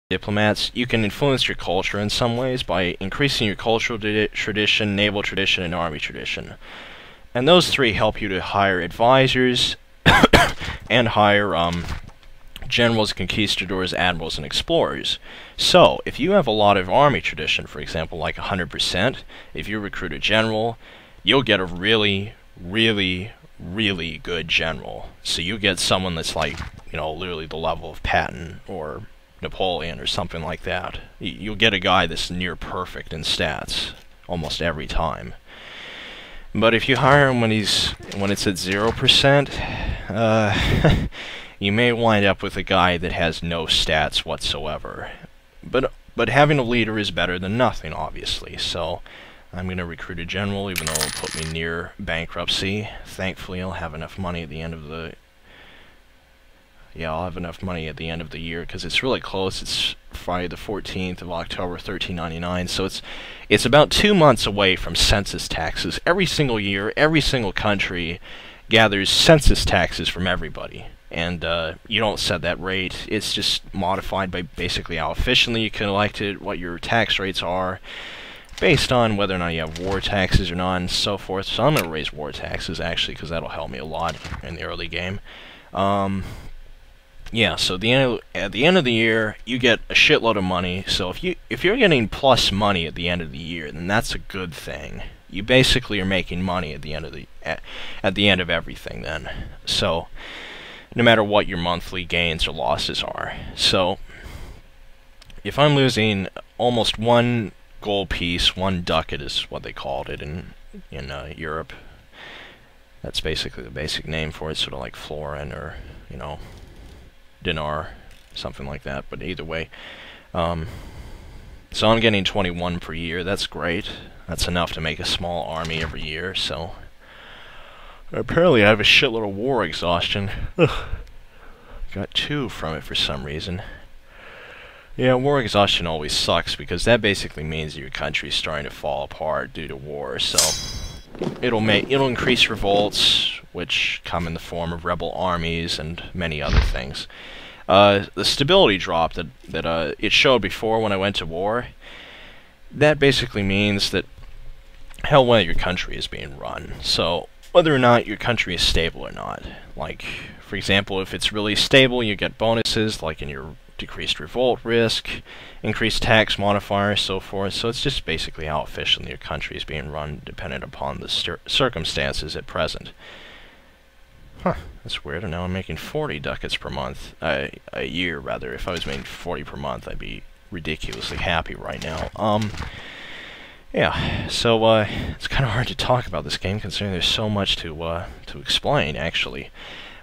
diplomats, you can influence your culture in some ways by increasing your cultural tradition, naval tradition, and army tradition. And those three help you to hire advisors and hire generals, conquistadors, admirals, and explorers. So, if you have a lot of army tradition, for example, like 100%, if you recruit a general, you'll get a really, really, really good general. So you get someone that's like, you know, literally the level of Patton or Napoleon or something like that. You'll get a guy that's near perfect in stats almost every time. But if you hire him when it's at 0%, you may wind up with a guy that has no stats whatsoever. But having a leader is better than nothing, obviously. So I'm going to recruit a general, even though it'll put me near bankruptcy. Thankfully, I'll have enough money at the end of the... Yeah, I'll have enough money at the end of the year, because it's really close. It's Friday the 14th of October, 1399, so it's about 2 months away from census taxes. Every single year, every single country gathers census taxes from everybody. And you don't set that rate. It's just modified by basically how efficiently you collect it, what your tax rates are, based on whether or not you have war taxes or not, and so forth. So I'm going to raise war taxes, actually, because that'll help me a lot in the early game. Yeah, so at the end of the year, you get a shitload of money. So if you're getting plus money at the end of the year, then that's a good thing. You basically are making money at the end of everything then. So no matter what your monthly gains or losses are. So if I'm losing almost 1 gold piece, 1 ducat is what they called it in Europe. That's basically the basic name for it, sort of like florin or, you know, dinar, something like that, but either way. So I'm getting 21 per year. That's great. That's enough to make a small army every year, so... Apparently I have a shitload of war exhaustion. Ugh. Got 2 from it for some reason. Yeah, war exhaustion always sucks, because that basically means your country's starting to fall apart due to war, so... It'll increase revolts, which come in the form of rebel armies and many other things. The stability drop that it showed before when I went to war, that basically means that how well your country is being run. So whether or not your country is stable or not. Like, for example, if it's really stable, you get bonuses, like in your decreased revolt risk, increased tax modifiers, so forth. So it's just basically how efficiently your country is being run, dependent upon the circumstances at present. Huh, that's weird. And now I'm making 40 ducats per month, a year rather. If I was making 40 per month, I'd be ridiculously happy right now. Yeah, so it's kind of hard to talk about this game considering there's so much to explain, actually.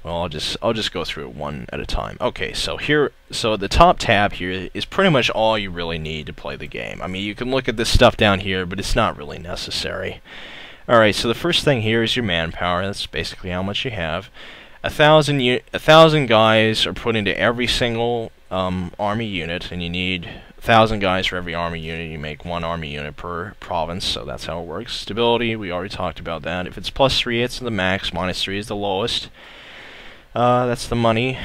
Well, I'll just go through it one at a time. Okay, so the top tab here is pretty much all you really need to play the game. I mean, you can look at this stuff down here, but it's not really necessary. Alright, so the first thing here is your manpower. That's basically how much you have. 1,000 guys are put into every single army unit, and you need 1,000 guys for every army unit. You make 1 army unit per province, so that's how it works. Stability, we already talked about that. If it's +3, it's the max, -3 is the lowest. That's the money,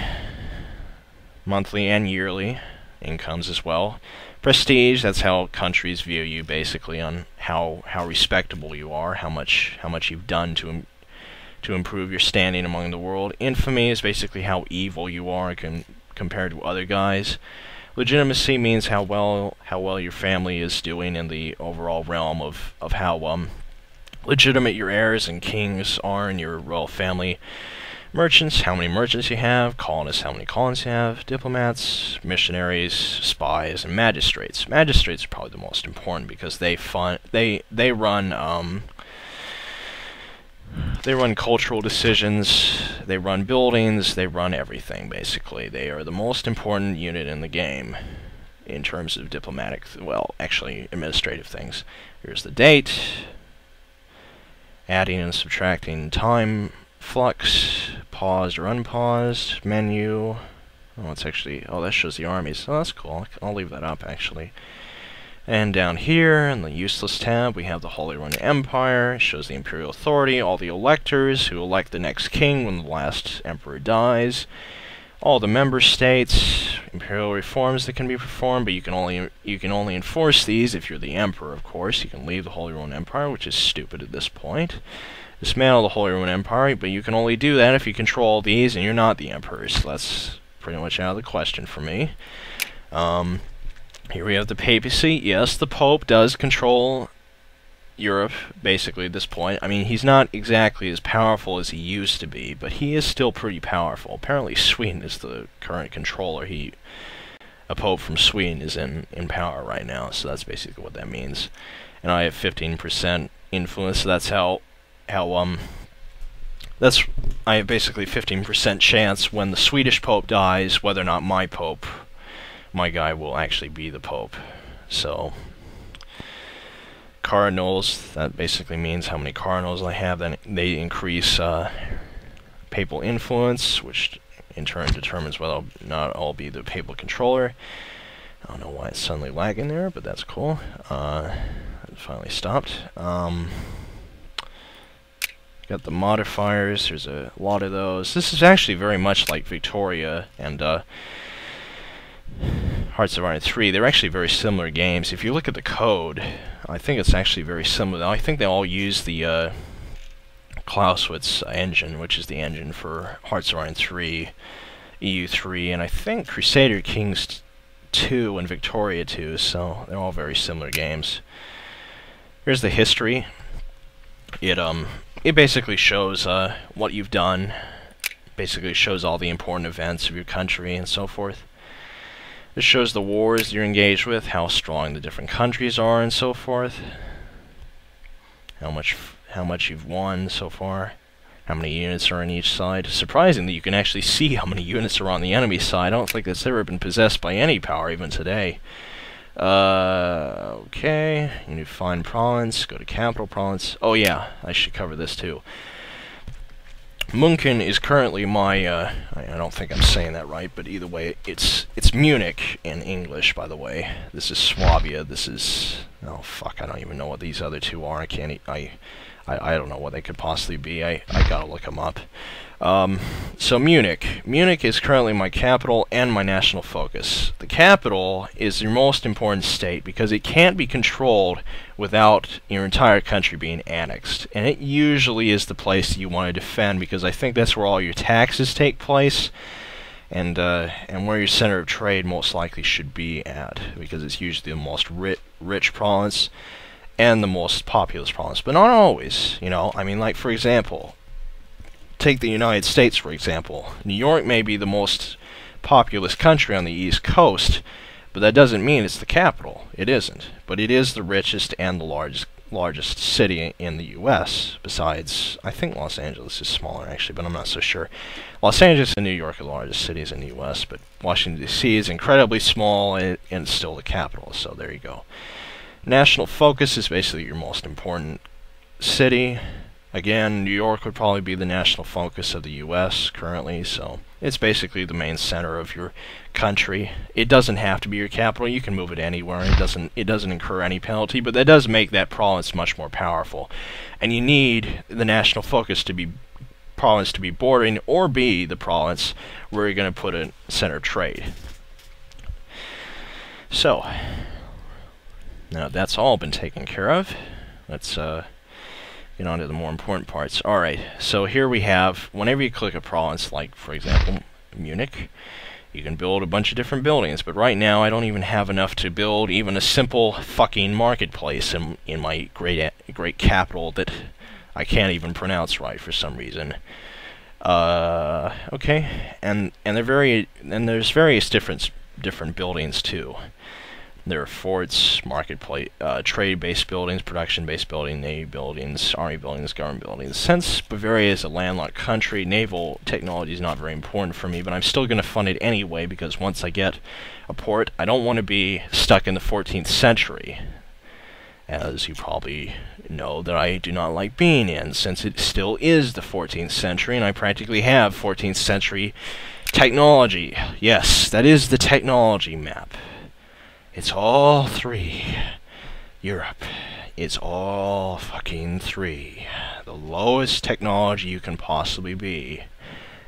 monthly and yearly incomes as well. Prestige, that's how countries view you, basically, on how respectable you are, how much you've done to improve your standing among the world. Infamy is basically how evil you are compared to other guys. Legitimacy means how well your family is doing in the overall realm of how legitimate your heirs and kings are in your royal family. Merchants, how many merchants you have. Colonists, how many colonists you have. Diplomats, missionaries, spies, and magistrates. Magistrates are probably the most important because they run cultural decisions, they run buildings, they run everything, basically. They are the most important unit in the game in terms of diplomatic, well, actually administrative things. Here's the date, adding and subtracting time, flux, paused or unpaused, menu. Oh, it's actually, oh, that shows the armies. Oh, that's cool. I'll leave that up, actually. And down here, in the useless tab, we have the Holy Roman Empire. It shows the imperial authority, all the electors who elect the next king when the last emperor dies. All the member states, imperial reforms that can be performed, but you can only enforce these if you're the emperor, of course. You can leave the Holy Roman Empire, which is stupid at this point. Dismantle the Holy Roman Empire, but you can only do that if you control these and you're not the emperor, so that's pretty much out of the question for me. Here we have the papacy. Yes, the Pope does control Europe, basically, at this point. I mean, he's not exactly as powerful as he used to be, but he is still pretty powerful. Apparently, Sweden is the current controller. A Pope from Sweden is in power right now, so that's basically what that means. And I have 15% influence, so that's I have basically 15% chance when the Swedish Pope dies, whether or not my guy will actually be the Pope. So, cardinals, that basically means how many cardinals I have. Then they increase papal influence, which in turn determines whether or not I'll be the papal controller. I don't know why it's suddenly lagging there, but that's cool. It finally stopped. Got the modifiers, there's a lot of those. This is actually very much like Victoria and Hearts of Iron 3. They're actually very similar games. If you look at the code, I think it's actually very similar. I think they all use the Clausewitz engine, which is the engine for Hearts of Iron 3, EU3, and I think Crusader Kings 2 and Victoria 2, so they're all very similar games. Here's the history. It basically shows what you've done. Basically shows all the important events of your country and so forth. This shows the wars you're engaged with, how strong the different countries are and so forth. How much you've won so far. How many units are on each side. Surprisingly, you can actually see how many units are on the enemy side. I don't think that's ever been possessed by any power even today. Okay, you need to find province, go to capital province. Oh yeah, I should cover this too. Munchen is currently my, I don't think I'm saying that right, but either way, it's Munich in English, by the way. This is Swabia, this is, oh fuck, I don't even know what these other two are. I don't know what they could possibly be. I gotta look them up. So Munich. Munich is currently my capital and my national focus. The capital is your most important state because it can't be controlled without your entire country being annexed. And it usually is the place that you want to defend because I think that's where all your taxes take place and where your center of trade most likely should be at because it's usually the most rich province and the most populous province. But not always, you know. I mean, like, for example, take the United States, for example. New York may be the most populous country on the East Coast, but that doesn't mean it's the capital. It isn't. But it is the richest and the largest city in the U.S., besides, I think Los Angeles is smaller, actually, but I'm not so sure. Los Angeles and New York are the largest cities in the U.S., but Washington, D.C. is incredibly small, and it's still the capital, so there you go. National focus is basically your most important city. Again, New York would probably be the national focus of the U.S. currently, so it's basically the main center of your country. It doesn't have to be your capital. You can move it anywhere. It doesn't incur any penalty, but that does make that province much more powerful. And you need the national focus to be province to be bordering or be the province where you're going to put a center of trade. So, now that's all been taken care of. Let's get on to the more important parts. Alright, so here we have, whenever you click a province, like, for example, Munich, you can build a bunch of different buildings, but right now I don't even have enough to build even a simple fucking marketplace in my great capital that I can't even pronounce right for some reason. Okay, and there's various different buildings too. There are forts, marketplace, trade-based buildings, production-based buildings, navy buildings, army buildings, government buildings. Since Bavaria is a landlocked country, naval technology is not very important for me, but I'm still going to fund it anyway because once I get a port, I don't want to be stuck in the 14th century, as you probably know that I do not like being in, since it still is the 14th century, and I practically have 14th century technology. Yes, that is the technology map. It's all three. Europe. It's all fucking three. The lowest technology you can possibly be.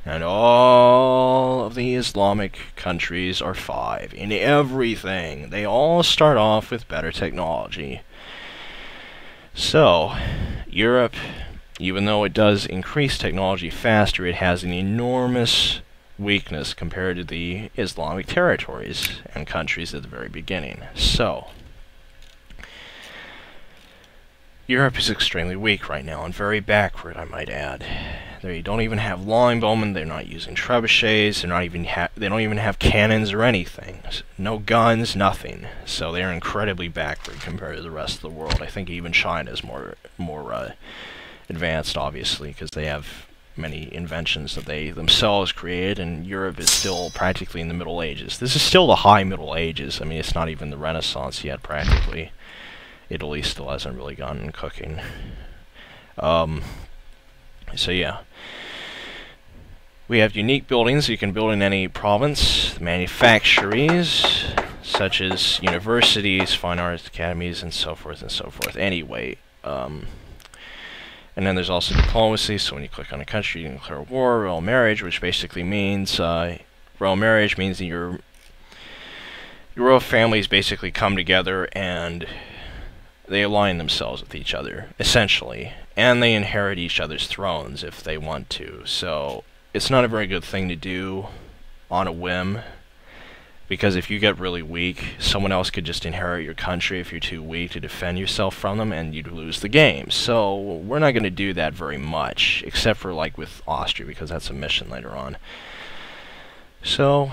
And all of the Islamic countries are 5 in everything. They all start off with better technology. So, Europe, even though it does increase technology faster, it has an enormous weakness compared to the Islamic territories and countries at the very beginning. So, Europe is extremely weak right now, and very backward, I might add. They don't even have longbowmen. They're not using trebuchets. They don't even have cannons or anything. No guns, nothing. So they're incredibly backward compared to the rest of the world. I think even China is more advanced, obviously, because they have many inventions that they themselves created, and Europe is still practically in the Middle Ages. This is still the High Middle Ages. I mean, it's not even the Renaissance yet, practically. Italy still hasn't really gotten cooking. So yeah. We have unique buildings you can build in any province, manufactories, such as universities, fine arts academies, and so forth and so forth. Anyway, and then there's also diplomacy, so when you click on a country, you can declare war, royal marriage, which basically means, royal marriage means that your royal families basically come together and they align themselves with each other, essentially, and they inherit each other's thrones if they want to. So it's not a very good thing to do on a whim, because if you get really weak, someone else could just inherit your country if you're too weak to defend yourself from them, and you'd lose the game. So we're not going to do that very much, except for like with Austria, because that's a mission later on. So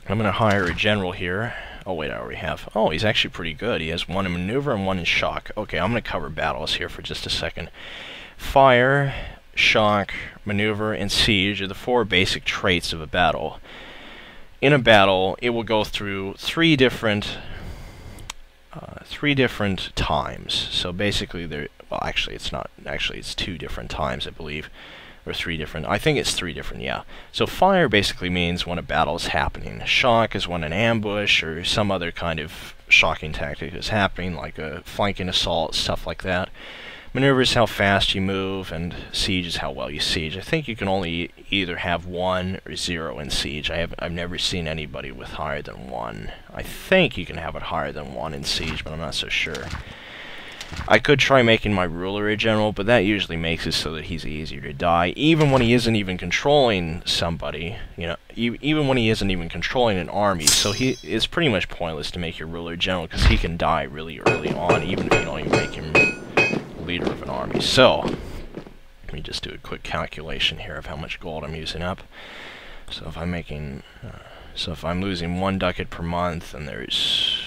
I'm going to hire a general here. Oh wait, I already have. Oh, he's actually pretty good. He has 1 in maneuver and 1 in shock. Okay, I'm going to cover battles here for just a second. Fire, shock, maneuver, and siege are the 4 basic traits of a battle. In a battle, it will go through 3 different times. So basically, well, actually, it's not. Actually, it's 2 different times, I believe. Or 3 different. I think it's 3 different, yeah. So fire basically means when a battle is happening. Shock is when an ambush or some other kind of shocking tactic is happening, like a flanking assault, stuff like that. Maneuver is how fast you move, and siege is how well you siege. I think you can only either have 1 or 0 in siege. I've never seen anybody with higher than 1. I think you can have it higher than 1 in siege, but I'm not so sure. I could try making my ruler a general, but that usually makes it so that he's easier to die, even when he isn't even controlling somebody, you know, even when he isn't even controlling an army. So it's pretty much pointless to make your ruler general, because he can die really early on, even if you don't even make him leader of an army. So let me just do a quick calculation here of how much gold I'm using up. So if I'm making, so if I'm losing 1 ducat per month, and there's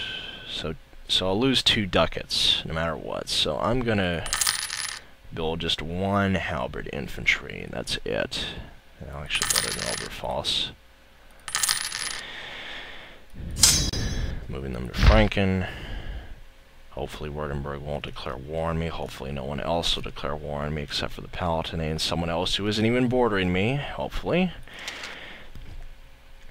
so I'll lose 2 ducats, no matter what. So I'm gonna build just 1 halberd infantry, and that's it. And I'll actually build an Oberfoss. Moving them to Franken. Hopefully Württemberg won't declare war on me. Hopefully no one else will declare war on me except for the Palatinate and someone else who isn't even bordering me, hopefully.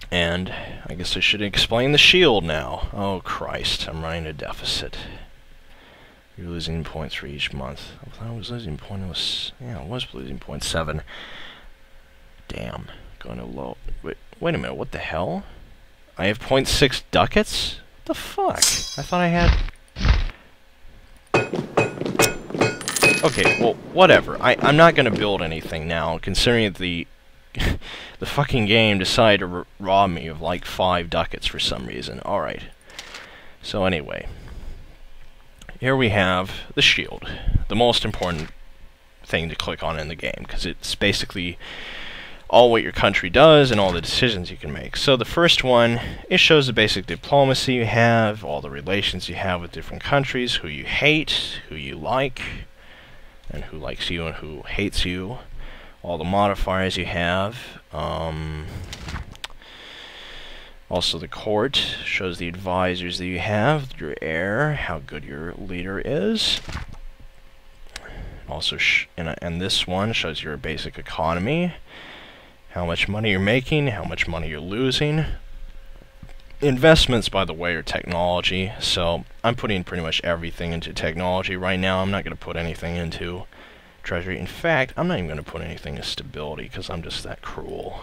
And I guess I should explain the shield now. Oh Christ, I'm running a deficit. You're losing points for each month. I thought I was losing points. Yeah, I was losing 0.7. Damn, going to low. Wait a minute, what the hell? I have 0.6 ducats? What the fuck? I thought I had... Okay, well, whatever. I'm not going to build anything now, considering that the fucking game decided to rob me of like 5 ducats for some reason. Alright. So anyway. Here we have the shield. The most important thing to click on in the game, because it's basically all what your country does and all the decisions you can make. So the first one, it shows the basic diplomacy you have, all the relations you have with different countries, who you hate, who you like, and who likes you and who hates you. All the modifiers you have. Also the court shows the advisors that you have, your heir, how good your leader is. Also, and this one shows your basic economy, how much money you're making, how much money you're losing. Investments, by the way, are technology, so I'm putting pretty much everything into technology right now. I'm not going to put anything into treasury. In fact, I'm not even going to put anything as stability because I'm just that cruel.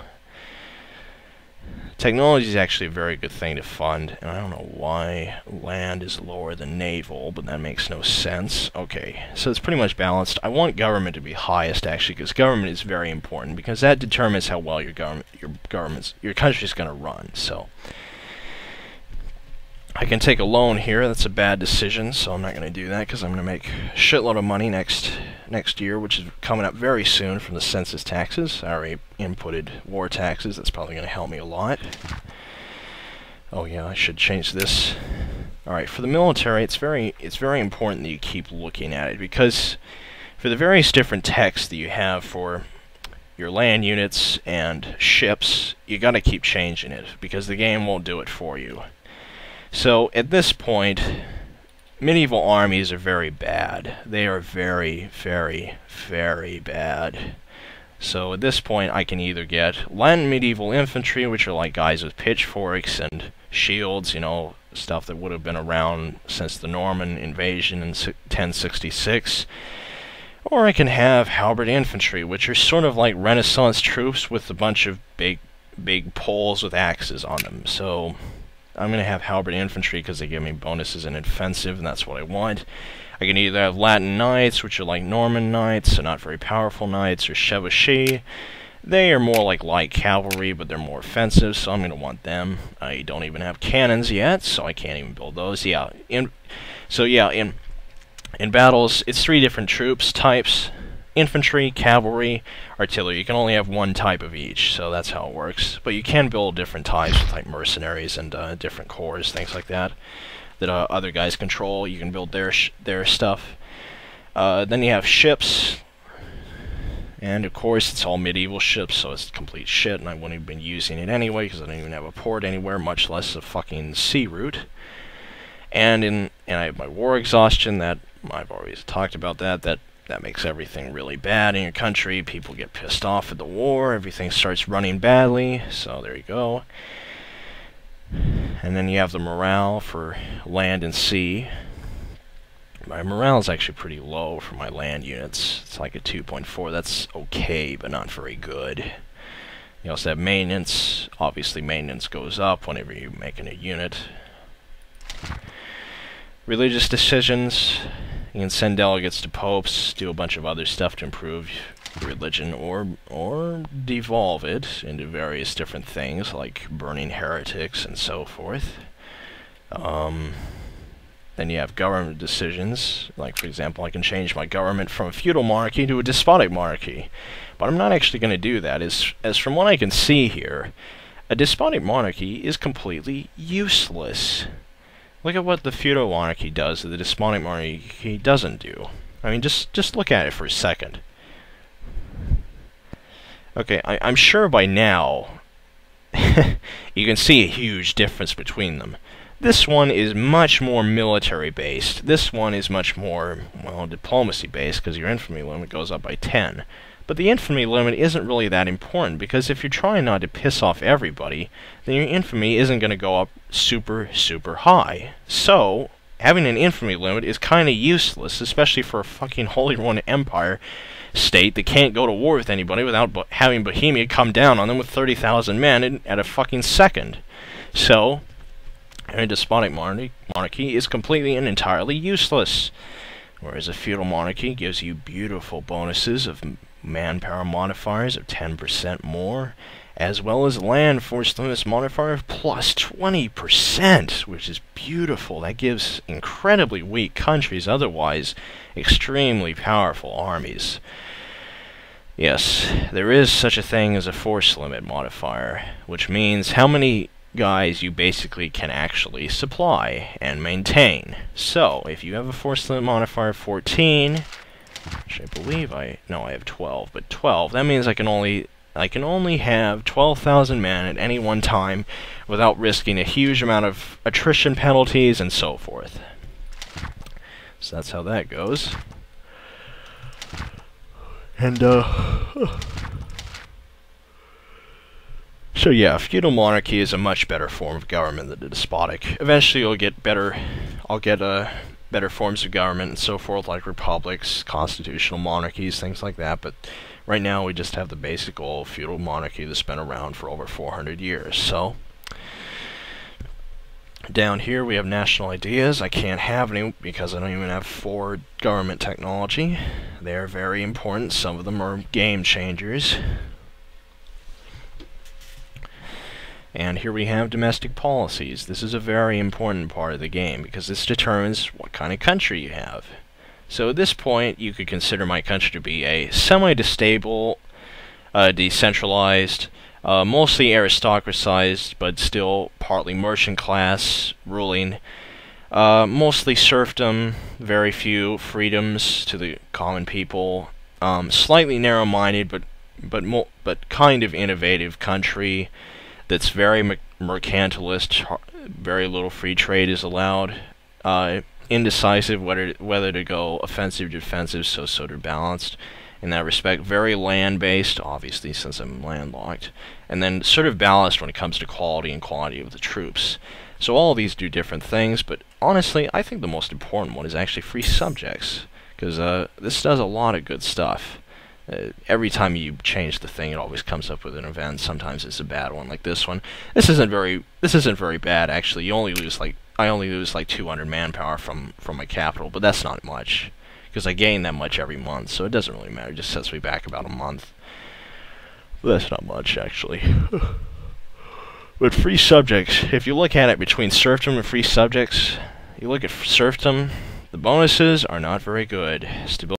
Technology is actually a very good thing to fund, and I don't know why land is lower than naval, but that makes no sense. Okay, so it's pretty much balanced. I want government to be highest, actually, because government is very important, because that determines how well your country's going to run. So I can take a loan here. That's a bad decision, so I'm not going to do that, because I'm going to make a shitload of money next year, which is coming up very soon from the census taxes. I already inputted war taxes. That's probably going to help me a lot. Oh yeah, I should change this. Alright, for the military, it's very important that you keep looking at it, because for the various different texts that you have for your land units and ships, you got to keep changing it, because the game won't do it for you. So at this point, medieval armies are very bad. They are very, very, very bad. So at this point, I can either get Latin medieval infantry, which are like guys with pitchforks and shields, you know, stuff that would have been around since the Norman invasion in 1066. Or I can have halberd infantry, which are sort of like Renaissance troops with a bunch of big poles with axes on them. So I'm going to have halberd infantry because they give me bonuses in offensive, and that's what I want. I can either have Latin knights, which are like Norman knights, so not very powerful knights, or chevauchés. They are more like light cavalry, but they're more offensive, so I'm going to want them. I don't even have cannons yet, so I can't even build those. Yeah, in battles, it's 3 different troops types: infantry, cavalry, artillery. You can only have 1 type of each, so that's how it works. But you can build different types, with like mercenaries and different corps, things like that, that other guys control. You can build their stuff. Then you have ships, and of course it's all medieval ships, so it's complete shit, and I wouldn't have been using it anyway, because I don't even have a port anywhere, much less a fucking sea route. And I have my war exhaustion, that I've already talked about that makes everything really bad in your country. People get pissed off at the war, everything starts running badly, so there you go. And then you have the morale for land and sea. My morale is actually pretty low for my land units. It's like a 2.4. That's okay, but not very good. You also have maintenance. Obviously, maintenance goes up whenever you're making a unit. Religious decisions. You can send delegates to popes, do a bunch of other stuff to improve religion, or devolve it into various different things, like burning heretics and so forth. Then you have government decisions, like for example, I can change my government from a feudal monarchy to a despotic monarchy. But I'm not actually going to do that. As from what I can see here, a despotic monarchy is completely useless. Look at what the feudal monarchy does that the despotic monarchy doesn't do. I mean, just look at it for a second. Okay, I'm sure by now you can see a huge difference between them. This one is much more military-based. This one is much more, well, diplomacy-based, because your infamy limit goes up by 10. But the infamy limit isn't really that important, because if you're trying not to piss off everybody, then your infamy isn't going to go up super, super high. So, having an infamy limit is kind of useless, especially for a fucking Holy Roman Empire state that can't go to war with anybody without having Bohemia come down on them with 30,000 men at a fucking second. So, a despotic monarchy is completely and entirely useless, whereas a feudal monarchy gives you beautiful bonuses of manpower modifiers of 10% more, as well as land force limits modifier of plus 20%, which is beautiful. That gives incredibly weak countries otherwise extremely powerful armies. Yes, there is such a thing as a force limit modifier, which means how many guys you basically can actually supply and maintain. So, if you have a force limit modifier of 14, which I believe I have 12, but 12, that means I can only have 12,000 men at any one time without risking a huge amount of attrition penalties and so forth. So that's how that goes. And so yeah, feudal monarchy is a much better form of government than the despotic. Eventually I'll get better forms of government and so forth, like republics, constitutional monarchies, things like that. But right now we just have the basic old feudal monarchy that's been around for over 400 years. So down here we have national ideas. I can't have any because I don't even have forward government technology. They're very important. Some of them are game changers. And here we have domestic policies. This is a very important part of the game because this determines what kind of country you have. So at this point, you could consider my country to be a semi-stable, decentralized, mostly aristocratized, but still partly merchant class ruling. Mostly serfdom, very few freedoms to the common people. Slightly narrow-minded, but kind of innovative country that's very mercantilist. Very little free trade is allowed. Indecisive whether to go offensive, defensive, so sort of balanced in that respect. Very land-based, obviously, since I'm landlocked, and then sort of balanced when it comes to quality and quantity of the troops. So all of these do different things, but honestly, I think the most important one is actually free subjects, because this does a lot of good stuff. Every time you change the thing, it always comes up with an event. Sometimes it's a bad one, like this one. This isn't very bad actually. I only lose like 200 manpower from my capital, but that's not much, because I gain that much every month, so it doesn't really matter. It just sets me back about a month. But that's not much actually. But free subjects, if you look at it between serfdom and free subjects, you look at serfdom, the bonuses are not very good. Stability